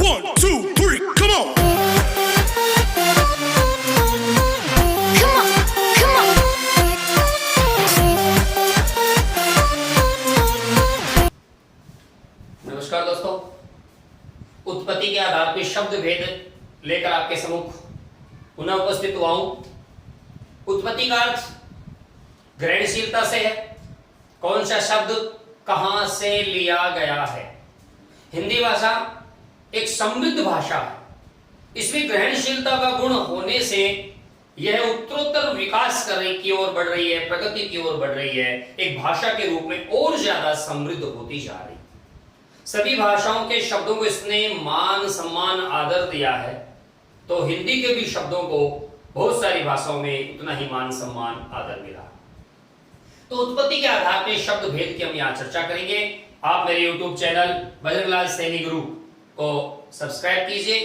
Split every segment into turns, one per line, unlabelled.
1, 2, 3, come on!
Come on, come on.
नमस्कार दोस्तों, उत्पत्ति के आधार पर शब्द भेद लेकर आपके सम्मुख पुनः उपस्थित हुआ हूं। उत्पत्ति का अर्थ ग्रहणशीलता से है। कौन सा शब्द कहां से लिया गया है? हिंदी भाषा एक समृद्ध भाषा है। इसमें ग्रहणशीलता का गुण होने से यह उत्तरोत्तर विकास करने की ओर बढ़ रही है, प्रगति की ओर बढ़ रही है, एक भाषा के रूप में और ज्यादा समृद्ध होती जा रही है। सभी भाषाओं के शब्दों को इसने मान सम्मान आदर दिया है, तो हिंदी के भी शब्दों को बहुत सारी भाषाओं में उतना ही मान सम्मान आदर मिला। तो उत्पत्ति के आधार पर शब्द भेद की हम यहाँ चर्चा करेंगे। आप मेरे YouTube चैनल बजरंगलाल सैनी गुरु को सब्सक्राइब कीजिए,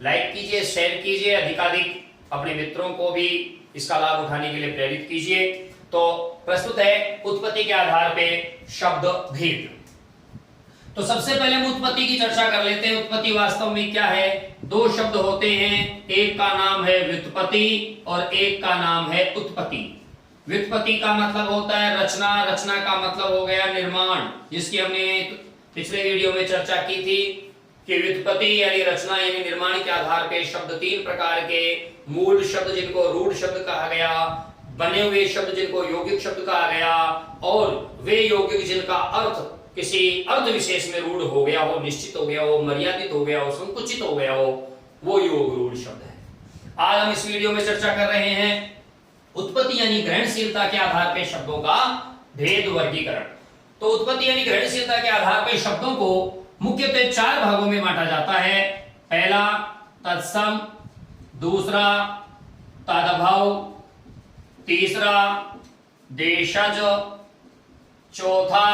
लाइक कीजिए, शेयर कीजिए, अधिकाधिक अपने मित्रों को भी इसका लाभ उठाने के लिए प्रेरित कीजिए। तो प्रस्तुत है उत्पत्ति के आधार पर शब्द भेद। तो सबसे पहले हम उत्पत्ति की चर्चा कर लेते हैं। उत्पत्ति वास्तव में क्या है? दो शब्द होते हैं, एक का नाम है व्युत्पत्ति और एक का नाम है उत्पत्ति। व्युत्पत्ति का मतलब होता है रचना, रचना का मतलब हो गया निर्माण, जिसकी हमने पिछले वीडियो में चर्चा की थी कि व्युत्पत्ति यानी रचना यानी निर्माण के आधार पर शब्द तीन प्रकार के, मूल शब्द जिनको रूढ़ शब्द कहा गया, बने हुए शब्द जिनको यौगिक शब्द कहा गया, और वे यौगिक जिनका अर्थ किसी अर्थ विशेष में रूढ़ हो गया हो, निश्चित हो गया हो, मर्यादित हो गया हो, संकुचित हो गया हो, वो योग रूढ़ शब्द है। आज हम इस वीडियो में चर्चा कर रहे हैं उत्पत्ति यानी ग्रहणशीलता के आधार पर शब्दों का भेद वर्गीकरण। तो उत्पत्ति यानी ग्रहणशीलता के आधार पर शब्दों को मुख्यतः चार भागों में बांटा जाता है। पहला तत्सम, दूसरा तदभव, तीसरा देशज, चौथा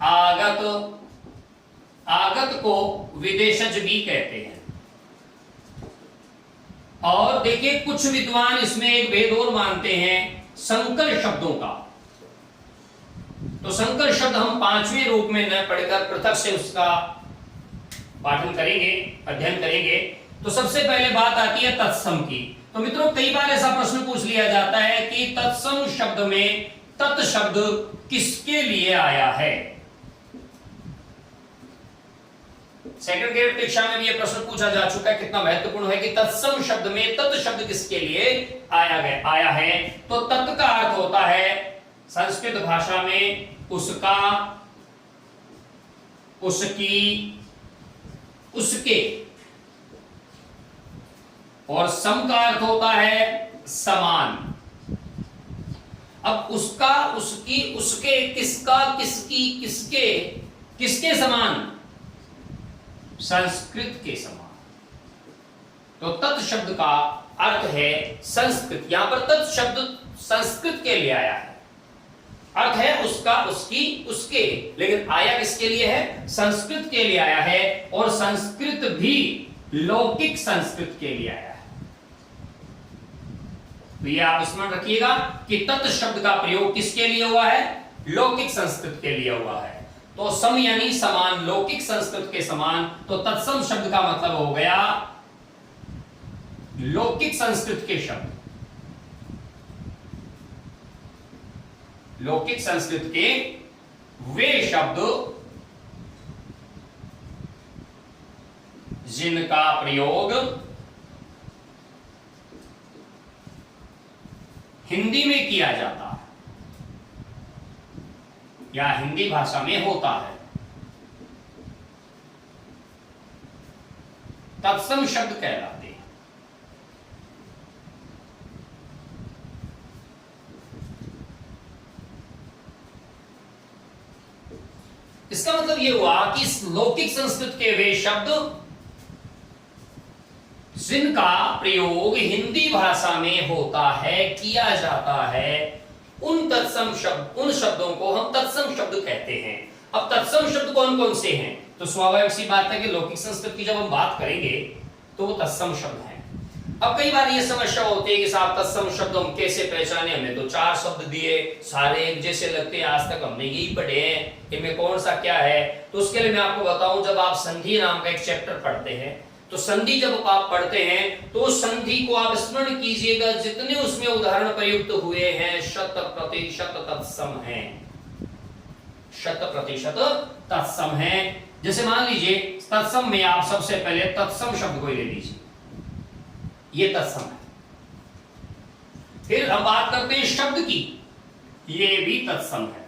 आगत। आगत को विदेशज भी कहते हैं। और देखिए कुछ विद्वान इसमें एक भेद और मानते हैं संकर शब्दों का। तो संकर शब्द हम पांचवें रूप में न पढ़कर पृथक से उसका पाठन करेंगे, अध्ययन करेंगे। तो सबसे पहले बात आती है तत्सम की। तो मित्रों कई बार ऐसा प्रश्न पूछ लिया जाता है कि तत्सम शब्द में तत् शब्द किसके लिए आया है? सेकंड ग्रेड परीक्षा में भी यह प्रश्न पूछा जा चुका है, कितना महत्वपूर्ण है कि तत्सम शब्द में तत् शब्द किसके लिए आया है। तो तत् का अर्थ होता है संस्कृत भाषा में उसका, उसकी, उसके, और सम का अर्थ होता है समान। अब उसका, उसकी, उसके, किसका, किसकी, किसके, किसके समान? संस्कृत के समान। तो तत् शब्द का अर्थ है संस्कृत। यहां पर तत् शब्द संस्कृत के लिए आया है, अर्थ है उसका, उसकी, उसके, लेकिन आया किसके लिए है? संस्कृत के लिए आया है। और संस्कृत भी लौकिक संस्कृत के लिए आया है। तो ये आप स्मरण रखिएगा कि तत् शब्द का प्रयोग किसके लिए हुआ है? लौकिक संस्कृत के लिए हुआ है। तो सम यानी समान, लौकिक संस्कृत के समान। तो तत्सम शब्द का मतलब हो गया लौकिक संस्कृत के शब्द, लौकिक संस्कृत के वे शब्द जिनका प्रयोग हिंदी में किया जाता है या हिंदी भाषा में होता है। तत्सम शब्द कहलाते हैं। इसका मतलब यह हुआ कि लौकिक संस्कृत के वे शब्द जिनका प्रयोग हिंदी भाषा में होता है, किया जाता है, उन तत्सम शब्द, उन शब्दों को हम तत्सम शब्द कहते हैं। अब तत्सम शब्द कौन कौन से हैं? तो स्वाभाविक सी बात है कि लौकिक संस्कृत की जब हम बात करेंगे तो वो तत्सम शब्द हैं। अब कई बार ये समस्या होती है कि साहब तत्सम शब्द हम कैसे पहचाने, हमें तो 4 शब्द दिए, सारे एक जैसे लगते हैं, आज तक हमने यही पढ़े हैं, इनमें कौन सा क्या है। तो उसके लिए मैं आपको बताऊं, जब आप संधि नाम का एक चैप्टर पढ़ते हैं तो संधि जब आप पढ़ते हैं तो संधि को आप स्मरण कीजिएगा, जितने उसमें उदाहरण प्रयुक्त हुए हैं 100% तत्सम है, 100% तत्सम है। जैसे मान लीजिए तत्सम में आप सबसे पहले तत्सम शब्द को ले लीजिए, ये तत्सम है। फिर हम बात करते हैं शब्द की, ये भी तत्सम है।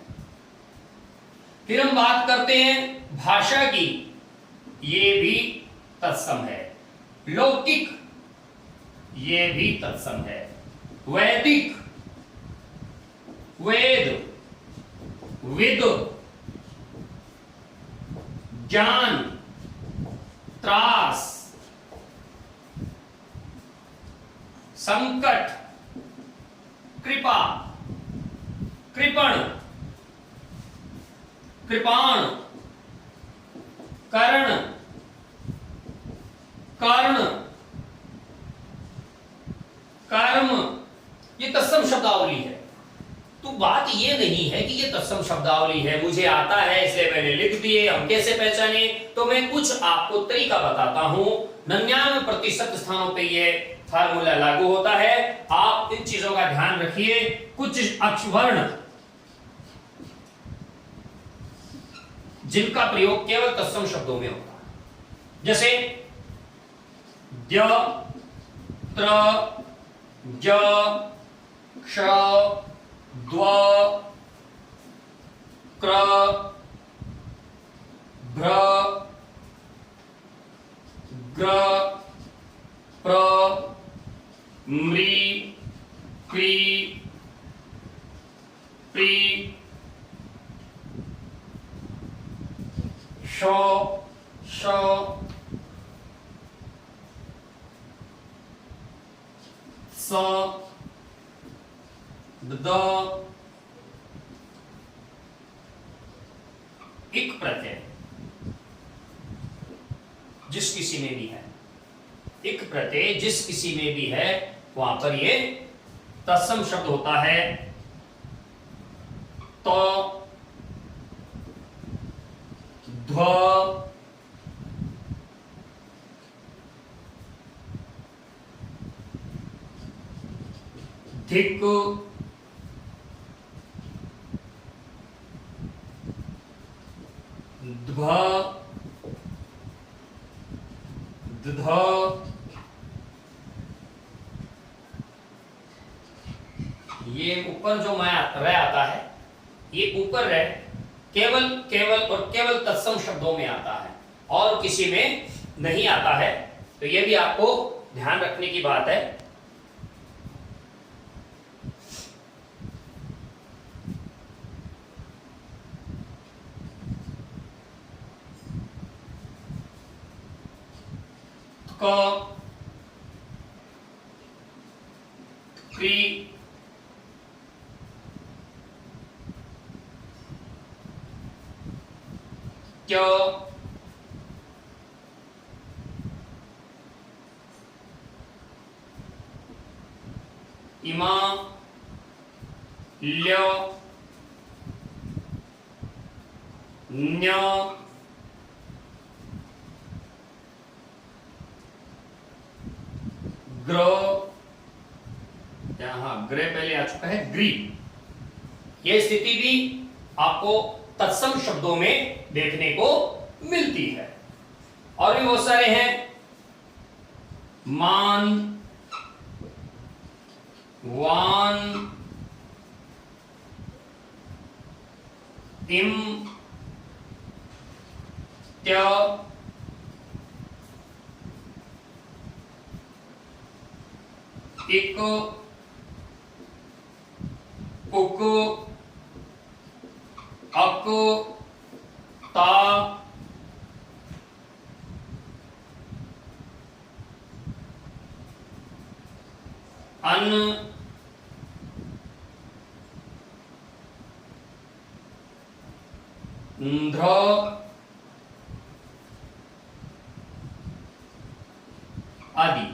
फिर हम बात करते हैं भाषा की, ये भी तत्सम है। लौकिक, ये भी तत्सम है। वैदिक, वेद, विद, ज्ञान, त्रास, संकट, कृपा, कृपण, कृपाण, कर्ण, कर्ण, कर्म, ये तत्सम शब्दावली है। तो बात ये नहीं है कि ये तत्सम शब्दावली है, मुझे आता है इसलिए मैंने लिख दिए, हम कैसे पहचाने। तो मैं कुछ आपको तरीका बताता हूं, 99% स्थानों पे ये फार्मूला लागू होता है। आप इन चीजों का ध्यान रखिए। कुछ अक्षवर्ण जिनका प्रयोग केवल तत्सम शब्दों में होता है, जैसे द्य, त्र, ज, क्ष, द्व, क्र, भ्र, ग्र, प्र, मृ, कृ, प्रि, श, श, स, द, इक प्रत्यय जिस किसी में भी है, इक प्रत्यय जिस किसी में भी है, वहां पर ये तत्सम शब्द होता है। तो ध्व, धिक, ध्व, ध, ये ऊपर जो रह आता है, ये ऊपर रह केवल केवल और केवल तत्सम शब्दों में आता है और किसी में नहीं आता है। तो ये भी आपको ध्यान रखने की बात है। क, क्री, क्यों, इमा, ल्यो, न्य, ग्र, यहां ग्रे पहले आ चुका है, ग्री। यह स्थिति भी आपको तत्सम शब्दों में देखने को मिलती है। और भी बहुत सारे हैं, मान, वान, इम, त्य, इक, उक, अक, ता, अन, ध्र, आदि।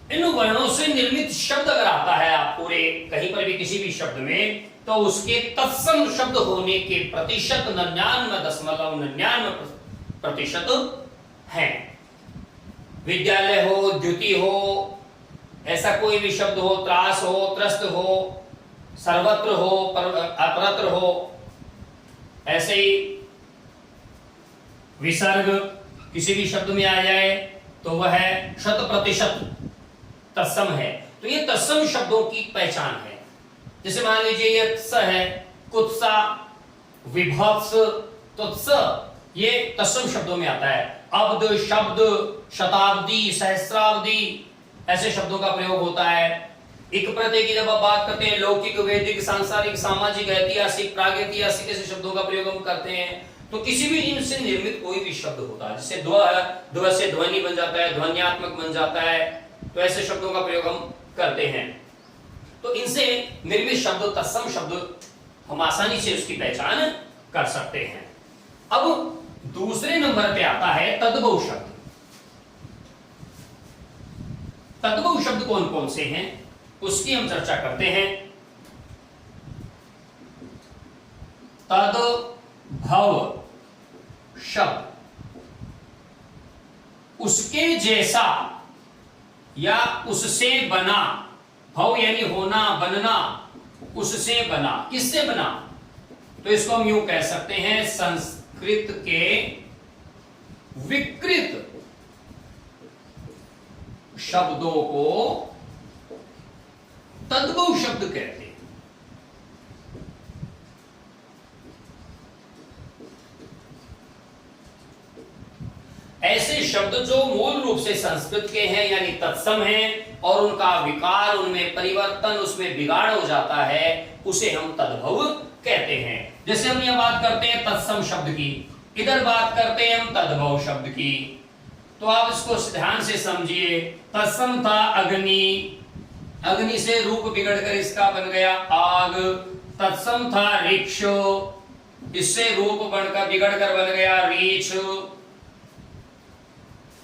इन वर्णों से निर्मित शब्द अगर आता है आप पूरे कहीं पर भी किसी भी शब्द में, तो उसके तत्सम शब्द होने के प्रतिशत 99.99% है। विद्यालय हो, द्युति हो, ऐसा कोई भी शब्द हो, त्रास हो, त्रस्त हो, सर्वत्र हो, अपरत्र हो, ऐसे ही विसर्ग किसी भी शब्द में आ जाए तो वह 100% तत्सम है। तो ये तत्सम शब्दों की पहचान है। जैसे मान लीजिए ये स है, कुत्सा, विभत्स, तो स ये तत्सम शब्दों में आता है। अब्द, शब्द, शताब्दी, सहस्राब्दी, ऐसे शब्दों का प्रयोग होता है। एक प्रत्यय की जब आप बात करते हैं, लौकिक, वैदिक, सांसारिक, सामाजिक, ऐतिहासिक, प्रागैतिहासिक ऐसे शब्दों का प्रयोग हम करते हैं। तो किसी भी इनसे निर्मित कोई भी शब्द होता है, जैसे द्व है, द्व से ध्वनि बन जाता है, ध्वन्यात्मक बन जाता है, तो ऐसे शब्दों का प्रयोग हम करते हैं। तो इनसे निर्मित शब्द, तत्सम शब्द, हम आसानी से उसकी पहचान कर सकते हैं। अब दूसरे नंबर पे आता है तद्भव शब्द। तद्भव शब्द कौन कौन से हैं उसकी हम चर्चा करते हैं। तद्भव शब्द उसके जैसा या उससे बना, भव यानी होना, बनना, उससे बना, किससे बना, तो इसको हम यूं कह सकते हैं, संस्कृत के विकृत शब्दों को तद्भव शब्द कहते हैं। ऐसे शब्द जो मूल रूप से संस्कृत के हैं यानी तत्सम हैं और उनका विकार, उनमें परिवर्तन, उसमें बिगाड़ हो जाता है, उसे हम तद्भव कहते हैं। जैसे हम यह बात करते हैं तत्सम शब्द की, इधर बात करते हैं हम तद्भव शब्द की। तो आप इसको ध्यान से समझिए। तत्सम था अग्नि, अग्नि से रूप बिगड़कर इसका बन गया आग। तत्सम था ऋक्ष, इससे रूप बनकर बिगड़कर बन गया रीछ।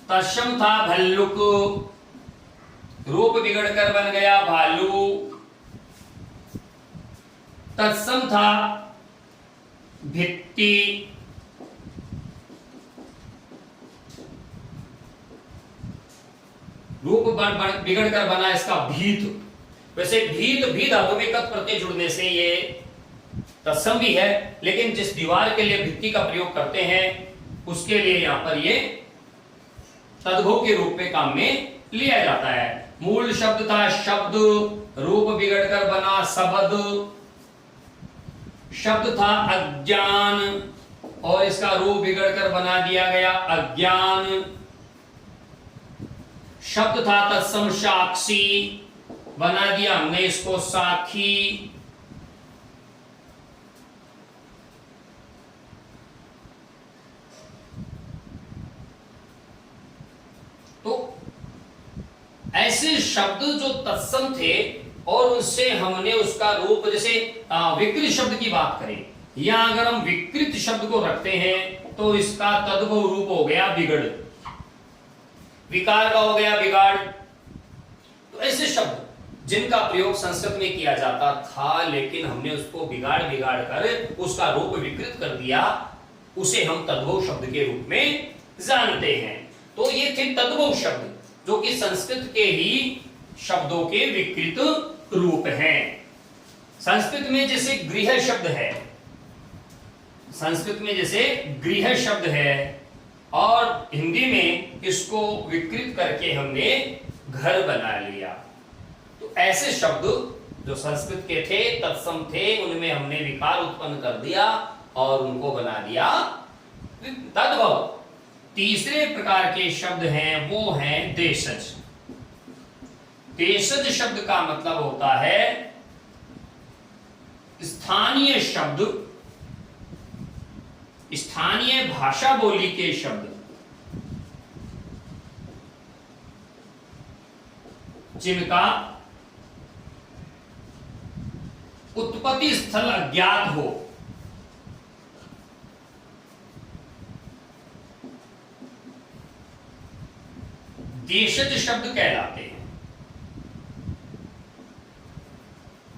तत्सम था भल्लुक, रूप बिगड़कर बन गया भालू। तत्सम था भित्ति, रूप बिगड़कर बना इसका भीत। वैसे भीत भी धातु में कत प्रत्यय जुड़ने से ये तत्सम भी है, लेकिन जिस दीवार के लिए भित्ति का प्रयोग करते हैं उसके लिए यहां पर ये तद्भव के रूप में काम में लिया जाता है। मूल शब्द था शब्द, रूप बिगड़कर बना शब्द। शब्द था अज्ञान और इसका रूप बिगड़कर बना दिया गया अज्ञान। शब्द था तत्सम साक्षी, बना दिया हमने इसको साखी। तो ऐसे शब्द जो तत्सम थे और उनसे हमने उसका रूप, जैसे विकृत शब्द की बात करें, या अगर हम विकृत शब्द को रखते हैं तो इसका तद्भव रूप हो गया बिगड़, विकार का हो गया बिगाड़। तो ऐसे शब्द जिनका प्रयोग संस्कृत में किया जाता था लेकिन हमने उसको बिगाड़ बिगाड़ कर उसका रूप विकृत कर दिया, उसे हम तद्भव शब्द के रूप में जानते हैं। तो ये थे तद्भव शब्द जो कि संस्कृत के ही शब्दों के विकृत रूप हैं। संस्कृत में जैसे गृह शब्द है, संस्कृत में जैसे गृह शब्द है और हिंदी में इसको विकृत करके हमने घर बना लिया। तो ऐसे शब्द जो संस्कृत के थे, तत्सम थे, उनमें हमने विकार उत्पन्न कर दिया और उनको बना दिया तद्भव। तीसरे प्रकार के शब्द हैं वो हैं देशज। देशज शब्द का मतलब होता है स्थानीय शब्द, स्थानीय भाषा बोली के शब्द जिनका उत्पत्ति स्थल अज्ञात हो। देशज शब्द कहलाते हैं।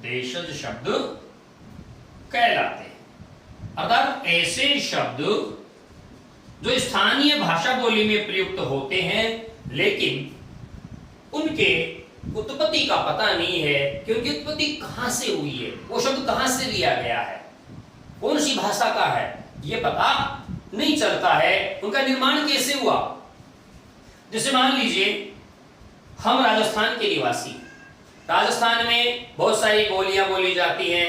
देशज शब्द कहलाते हैं। अर्थात ऐसे शब्द जो स्थानीय भाषा बोली में प्रयुक्त होते हैं लेकिन उनके उत्पत्ति का पता नहीं है कि उनकी उत्पत्ति कहां से हुई है, वो शब्द कहां से लिया गया है, कौन सी भाषा का है, ये पता नहीं चलता है, उनका निर्माण कैसे हुआ। जैसे मान लीजिए हम राजस्थान के निवासी, राजस्थान में बहुत सारी बोलियां बोली जाती हैं,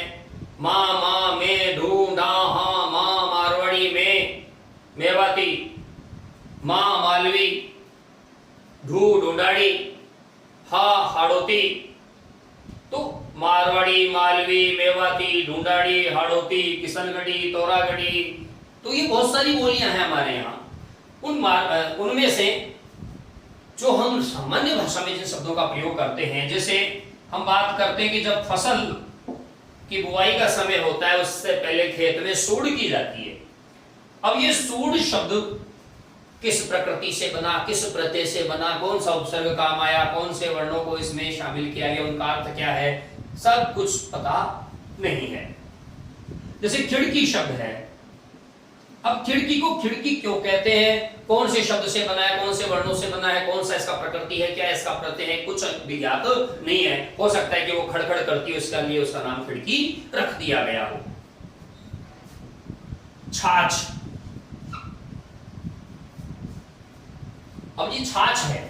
माँ माँ में ढू डा हा माँ मारवाड़ी में मेवाती, माँ मालवी, ढू ढूंढाड़ी, हा हाड़ोती। तो मारवाड़ी, मालवी, मेवाती, ढूंढाड़ी, हाड़ोती, किशनगढ़ी, तोरागढ़ी, तो ये बहुत सारी बोलियां हैं हमारे यहाँ। उनमें से जो हम सामान्य भाषा में जिन शब्दों का प्रयोग करते हैं, जैसे हम बात करते हैं कि जब फसल की बुआई का समय होता है उससे पहले खेत में सूड़ की जाती है। अब ये सूड़ शब्द किस प्रकृति से बना, किस प्रत्यय से बना, कौन सा उपसर्ग काम आया, कौन से वर्णों को इसमें शामिल किया गया, उनका अर्थ क्या है, सब कुछ पता नहीं है। जैसे खिड़की शब्द है, अब खिड़की को खिड़की क्यों कहते हैं, कौन से शब्द से बना है, कौन से वर्णों से बना है, कौन सा इसका प्रकृति है, क्या इसका प्रत्यय है, कुछ भी ज्ञात नहीं है। हो सकता है कि वो खड़खड़ करती हो, इसके लिए उसका नाम खिड़की रख दिया गया हो। छाछ, अब ये छाछ है,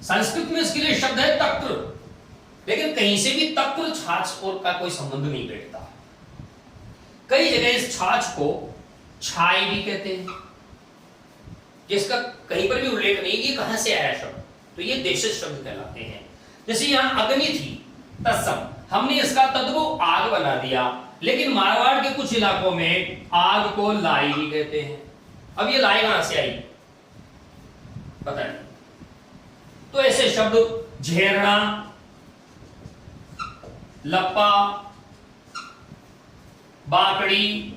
संस्कृत में इसके लिए शब्द है तक्र, लेकिन कहीं से भी तक्र छाछ और का कोई संबंध नहीं बैठता। कई जगह इस छाछ को छाई भी कहते हैं, जिसका कहीं पर भी उल्लेख नहीं कि कहां से आया शब्द, तो ये देशज शब्द कहलाते हैं। जैसे यहां अग्नि थी, तत्सम, हमने इसका तद्भव आग बना दिया, लेकिन मारवाड़ के कुछ इलाकों में आग को लाई भी कहते हैं। अब ये लाई कहां से आई पता नहीं। तो ऐसे शब्द झेरना, लप्पा, बाकड़ी,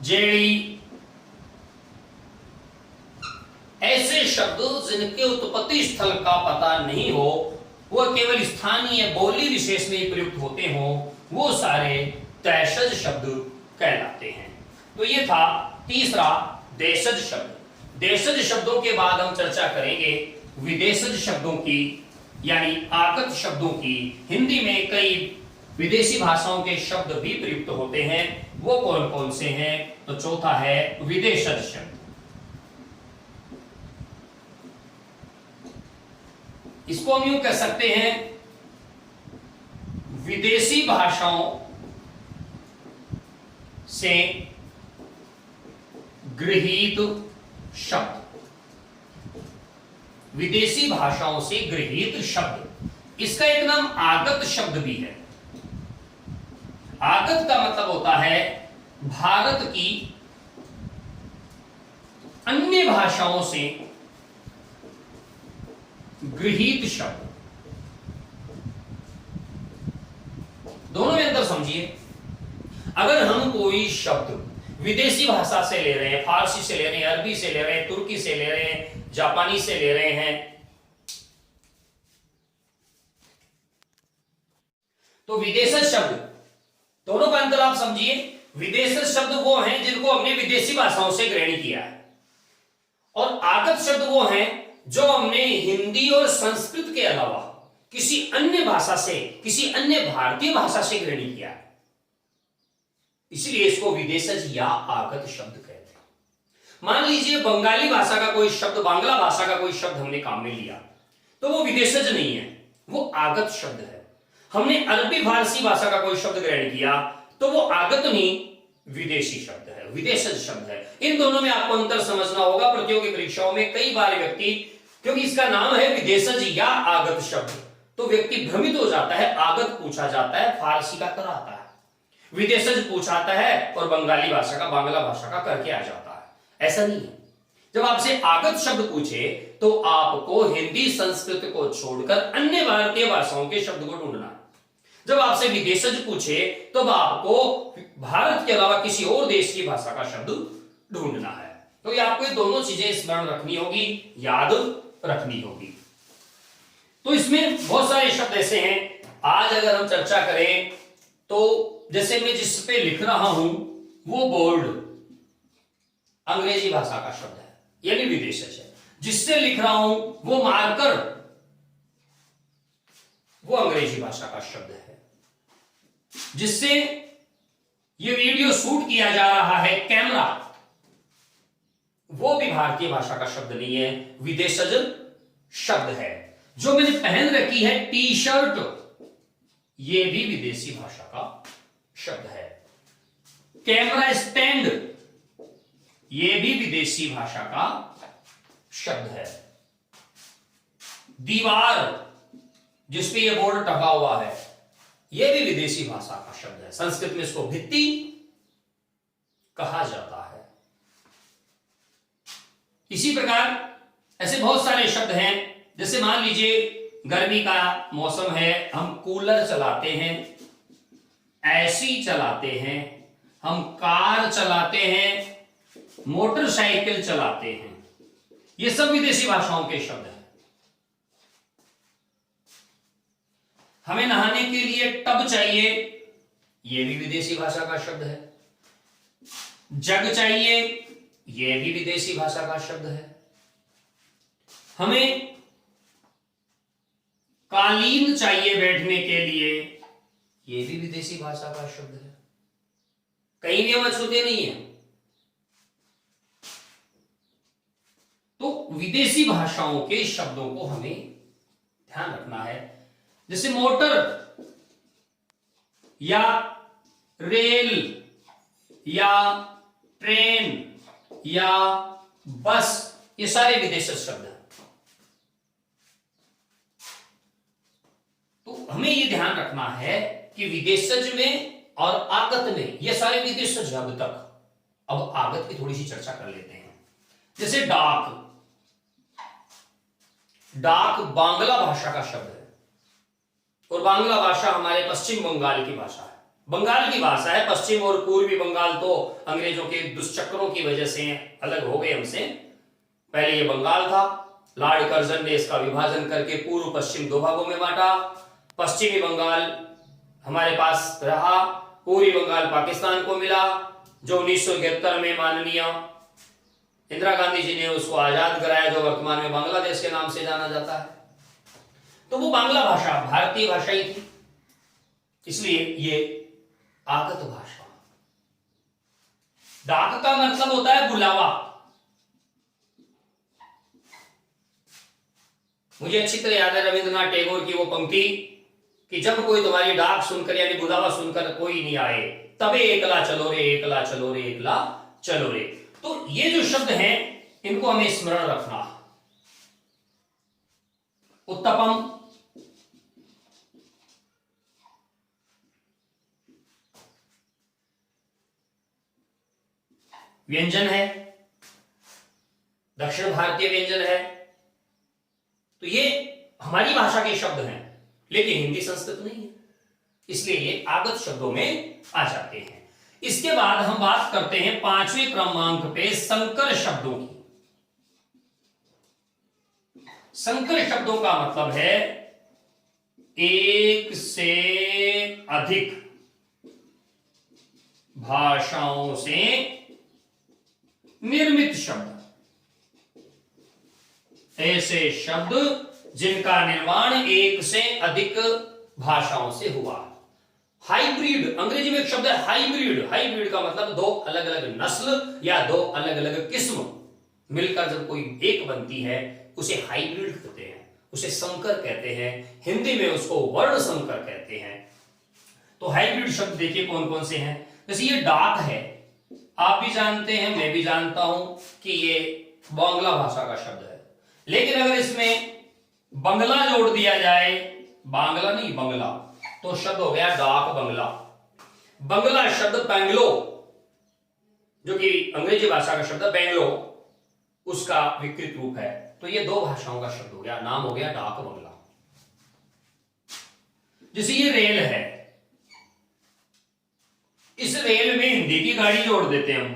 जेड़ी, ऐसे शब्द जिनके उत्पत्ति स्थल का पता नहीं हो, वो केवल स्थानीय बोली विशेष में प्रयुक्त होते हो, वो सारे देशज शब्द कहलाते हैं। तो ये था तीसरा देशज शब्द। देशज शब्दों के बाद हम चर्चा करेंगे विदेशज शब्दों की, यानी आगत शब्दों की। हिंदी में कई विदेशी भाषाओं के शब्द भी प्रयुक्त होते हैं, वो कौन कौन से हैं? तो चौथा है विदेशज शब्द। इसको हम यूं कह सकते हैं, विदेशी भाषाओं से गृहीत शब्द। विदेशी भाषाओं से गृहीत शब्द, इसका एक नाम आगत शब्द भी है। आगत का मतलब होता है भारत की अन्य भाषाओं से गृहीत शब्द। दोनों में अंतर समझिए। अगर हम कोई शब्द विदेशी भाषा से ले रहे हैं, फारसी से ले रहे हैं, अरबी से ले रहे हैं, तुर्की से ले रहे हैं, जापानी से ले रहे हैं, तो विदेशज शब्द, दोनों का अंतर आप समझिए। विदेशज शब्द वो हैं जिनको हमने विदेशी भाषाओं से ग्रहण किया है, और आगत शब्द वो हैं जो हमने हिंदी और संस्कृत के अलावा किसी अन्य भाषा से, किसी अन्य भारतीय भाषा से ग्रहण किया है। इसलिए इसको विदेशज या आगत शब्द कहते हैं। मान लीजिए बंगाली भाषा का कोई शब्द, बांग्ला भाषा का कोई शब्द हमने काम में लिया, तो वो विदेशज नहीं है, वो आगत शब्द है। हमने अरबी फारसी भाषा का कोई शब्द ग्रहण किया, तो वो आगत नहीं, विदेशी शब्द है, विदेशज शब्द है। इन दोनों में आपको अंतर समझना होगा। प्रतियोगी परीक्षाओं में कई बार व्यक्ति, क्योंकि इसका नाम है विदेशज या आगत शब्द, तो व्यक्ति भ्रमित हो जाता है। आगत पूछा जाता है, फारसी का कराता है, विदेशज पूछाता है और बंगाली भाषा का, बांग्ला भाषा का करके आ जाता है। ऐसा नहीं है। जब आपसे आगत शब्द पूछे तो आपको हिंदी संस्कृत को छोड़कर अन्य भारतीय भाषाओं के शब्द को ढूंढना है। जब आपसे विदेशज पूछे तो आपको भारत के अलावा किसी और देश की भाषा का शब्द ढूंढना है। तो ये आपको ये दोनों चीजें स्मरण रखनी होगी, याद रखनी होगी। तो इसमें बहुत सारे शब्द ऐसे हैं, आज अगर हम चर्चा करें तो जैसे मैं जिस पे लिख रहा हूं वो बोर्ड अंग्रेजी भाषा का शब्द है, यानी विदेशज है। जिससे लिख रहा हूं वो मार्कर, वो अंग्रेजी भाषा का शब्द है। जिससे ये वीडियो शूट किया जा रहा है कैमरा, वो भी भारतीय भाषा का शब्द नहीं है, विदेशज शब्द है। जो मैंने पहन रखी है टी शर्ट, ये भी विदेशी भाषा का शब्द है। कैमरा स्टैंड, ये भी विदेशी भाषा का शब्द है। दीवार जिसपे ये बोर्ड टका हुआ है, यह भी विदेशी भाषा का शब्द है। संस्कृत में इसको भित्ति कहा जाता है। इसी प्रकार ऐसे बहुत सारे शब्द हैं, जैसे मान लीजिए गर्मी का मौसम है, हम कूलर चलाते हैं, एसी चलाते हैं, हम कार चलाते हैं, मोटरसाइकिल चलाते हैं। ये सब विदेशी भाषाओं के शब्द हैं। हमें नहाने के लिए टब चाहिए, यह भी विदेशी भाषा का शब्द है। जग चाहिए, यह भी विदेशी भाषा का शब्द है। हमें कालीन चाहिए बैठने के लिए, यह भी विदेशी भाषा का शब्द है। कहीं भी हम अछूते नहीं है। तो विदेशी भाषाओं के शब्दों को हमें ध्यान रखना है। जैसे मोटर या रेल या ट्रेन या बस, ये सारे विदेशी शब्द हैं। तो हमें ये ध्यान रखना है कि विदेशज में और आगत में, ये सारे विदेशज हैं अब तक। अब आगत की थोड़ी सी चर्चा कर लेते हैं। जैसे डाक, डाक बांग्ला भाषा का शब्द है, और बांग्ला भाषा हमारे पश्चिम बंगाल की भाषा है। बंगाल की भाषा है। पश्चिम और पूर्वी बंगाल तो अंग्रेजों के दुष्चक्रों की वजह से अलग हो गए हमसे। पहले ये बंगाल था, लॉर्ड कर्जन ने इसका विभाजन करके पूर्व पश्चिम दो भागों में बांटा। पश्चिमी बंगाल हमारे पास रहा, पूर्वी बंगाल पाकिस्तान को मिला, जो 1971 में माननीय इंदिरा गांधी जी ने उसको आजाद कराया, जो वर्तमान में बांग्लादेश के नाम से जाना जाता है। तो वो बांग्ला भाषा भारतीय भाषा ही थी, इसलिए ये आगत भाषा। डाक का मतलब होता है बुलावा। मुझे अच्छी तरह याद है रविंद्रनाथ टैगोर की वो पंक्ति कि जब कोई तुम्हारी डाक सुनकर यानी बुलावा सुनकर कोई नहीं आए, तबे एकला चलो रे, एकला चलो रे, एकला चलो रे। तो ये जो शब्द हैं इनको हमें स्मरण रखना। उत्तपम, व्यंजन है, दक्षिण भारतीय व्यंजन है। तो ये हमारी भाषा के शब्द हैं, लेकिन हिंदी संस्कृत नहीं है, इसलिए ये आगत शब्दों में आ जाते हैं। इसके बाद हम बात करते हैं 5वें क्रमांक पे संकर शब्दों की। संकर शब्दों का मतलब है एक से अधिक भाषाओं से निर्मित शब्द, ऐसे शब्द जिनका निर्माण एक से अधिक भाषाओं से हुआ। हाइब्रिड, अंग्रेजी में एक शब्द है हाइब्रिड। हाइब्रिड का मतलब दो अलग अलग नस्ल या दो अलग अलग किस्म मिलकर जब कोई एक बनती है उसे हाइब्रिड कहते हैं, उसे संकर कहते हैं। हिंदी में उसको वर्ण संकर कहते हैं। तो हाइब्रिड शब्द देखिए कौन कौन से हैं। जैसे ये डाक है, आप भी जानते हैं, मैं भी जानता हूं कि ये बांग्ला भाषा का शब्द है, लेकिन अगर इसमें बंगला जोड़ दिया जाए, बांग्ला नहीं बंगला, तो शब्द हो गया डाक बंगला। बंगला शब्द बैंगलो, जो कि अंग्रेजी भाषा का शब्द बैंगलो, उसका विकृत रूप है। तो ये दो भाषाओं का शब्द हो गया, नाम हो गया डाक बंगला। जैसे ये रेल है, इस रेल में हिंदी की गाड़ी जोड़ देते हैं हम,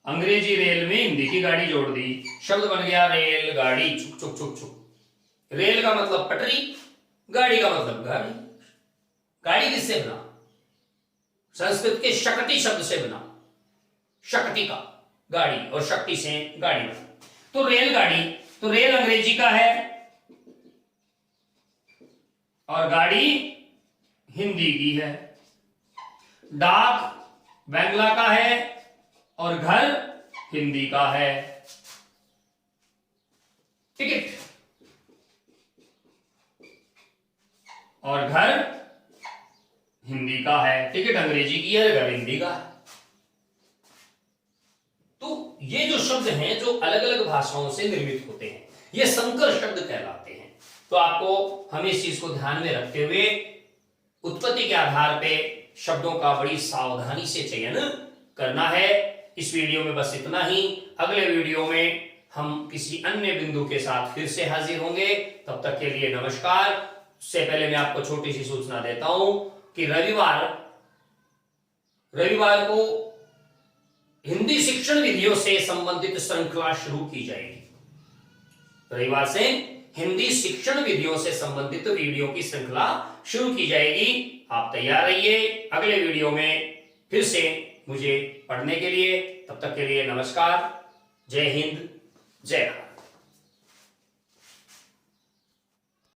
अंग्रेजी रेल में हिंदी की गाड़ी जोड़ दी, शब्द बन गया रेल गाड़ी, छुक छुक छुक छुक। रेल का मतलब पटरी, गाड़ी का मतलब गाड़ी। गाड़ी किससे बना? संस्कृत के शकति शब्द से बना। शक्ति का गाड़ी और शक्ति से गाड़ी बना। तो रेलगाड़ी, तो रेल अंग्रेजी का है और गाड़ी हिंदी की है। डाक बांग्ला का है और घर हिंदी का है। टिकट और घर हिंदी का है। टिकट अंग्रेजी की है, घर हिंदी का है। तो ये जो शब्द हैं जो अलग अलग भाषाओं से निर्मित होते हैं, ये संकर शब्द कहलाते हैं। तो आपको हमें इस चीज को ध्यान में रखते हुए उत्पत्ति के आधार पे शब्दों का बड़ी सावधानी से चयन करना है। इस वीडियो में बस इतना ही। अगले वीडियो में हम किसी अन्य बिंदु के साथ फिर से हाजिर होंगे। तब तक के लिए नमस्कार। उससे पहले मैं आपको छोटी सी सूचना देता हूं कि रविवार को हिंदी शिक्षण विधियों से संबंधित श्रृंखला शुरू की जाएगी। रविवार से हिंदी शिक्षण विधियों से संबंधित वीडियो की श्रृंखला शुरू की जाएगी। आप तैयार रहिए अगले वीडियो में फिर से मुझे पढ़ने के लिए। तब तक के लिए नमस्कार। जय हिंद, जय भारत।